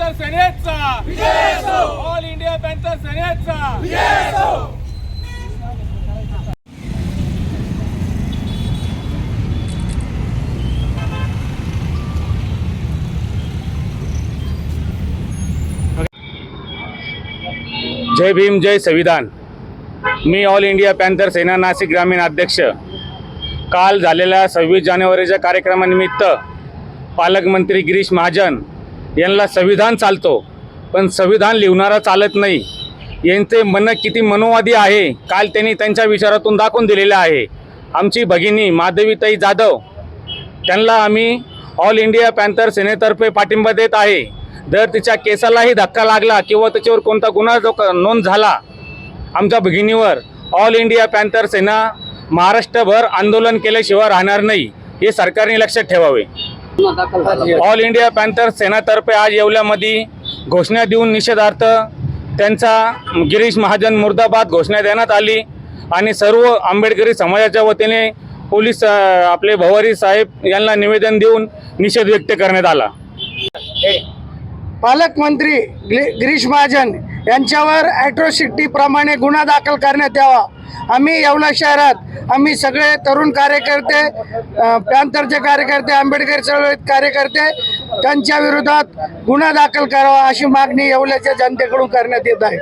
Panther सेनेचा विजय असो, all India panther सेनेचा विजय असो। जय भीम जय संविधान। मी ऑल इंडिया पॅन्थर सेना नाशिक ग्रामीण अध्यक्ष। काल झालेल्या 26 जानेवारीच्या कार्यक्रमानिमित्त पालकमंत्री गिरीश महाजन यांना संविधान चालतो पण संविधान लिहणारा चालत नाही, यांचे म्हणणं किती मनोवादी आहे काल त्यांनी त्यांच्या विचारातून दाखवून दिलेले आहे। आमची भगिनी माधवीताई जाधव त्यांना आम्ही ऑल इंडिया पॅन्थर सेनेतर्फे पाठिंबा देत आहे। जर तिच्या केसालाही धक्का लागला किंवा त्याच्यावर कोणता गुन्हा नोंद झाला आमच्या भगिनीवर, ऑल इंडिया पॅन्थर सेना महाराष्ट्रभर आंदोलन केल्याशिवाय राहणार नाही, हे सरकारने लक्षात ठेवावे। ऑल इंडिया पॅन्थर सेनातर्फे आज येवल्यामध्ये घोषणा देऊन निषेधार्थ त्यांचा गिरीश महाजन मुर्दाबाद घोषणा देण्यात आली आणि सर्व आंबेडकरी समाजाच्या वतीने पोलीस आपले भवारी साहेब यांना निवेदन देऊन निषेध व्यक्त करण्यात आला। पालकमंत्री गिरीश महाजन यांच्यावर ॲट्रॉसिटी प्रमाणे गुन्हा दाखल करण्यात यावा। आम्ही येवला शहरात आम्ही सगळे तरुण कार्यकर्ते, पॅन्थरचे कार्यकर्ते, आंबेडकर चळवळीत कार्यकर्ते त्यांच्या विरोधात गुन्हा दाखल करावा अशी मागणी येवल्याच्या जनतेकडून करण्यात येत आहे।